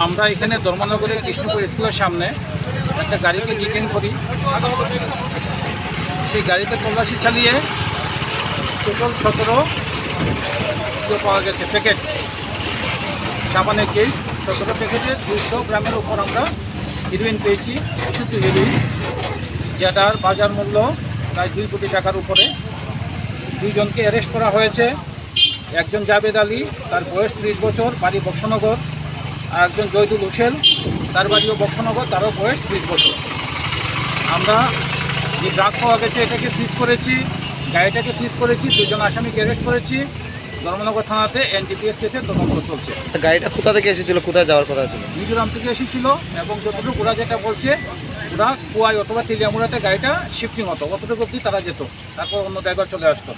আমরা এখানে ধর্মনগরের কৃষ্ণপুর স্কুলের সামনে একটা গাড়িকে ডিটেইন করি। সেই গাড়িতে তল্লাশি চালিয়ে টোটাল 17 পাওয়া গেছে প্যাকেট সাবানের কেস। 17 প্যাকেটে 200 গ্রামের উপর আমরা হিরোইন পেয়েছি, বিশুদ্ধ হিরোইন, যেটার বাজার মূল্য প্রায় 2 কোটি টাকার উপরে। 2 জনকে অ্যারেস্ট করা হয়েছে। একজন জাবেদ আলী, তার বয়স 30 বছর, বাড়ি বক্সনগর। আর একজন জয়দুল হোসেন, তার বাড়িও বক্সনগর, তারও বয়স 30 বছর। আমরা যে ড্রাগ পাওয়া গেছে এটাকে সিজ করেছি, গাড়িটাকে সিজ করেছি, 2 জন আসামিকে অ্যারেস্ট করেছি। ধর্মনগর থানাতে এনডিপিএস কেসের তদন্ত চলছে। গাড়িটা কোথা থেকে এসেছিল, কোথায় যাওয়ার কথা ছিল? মিজোরাম থেকে এসেছিল এবং যতটুকু ওরা যেটা বলছে ওরা কুয়াই অথবা তেলিয়ামুড়াতে গাড়িটা শিফটিং হতো, অতটুকু অবধি তারা যেত, তারপর অন্য ড্রাইভার চলে আসতো।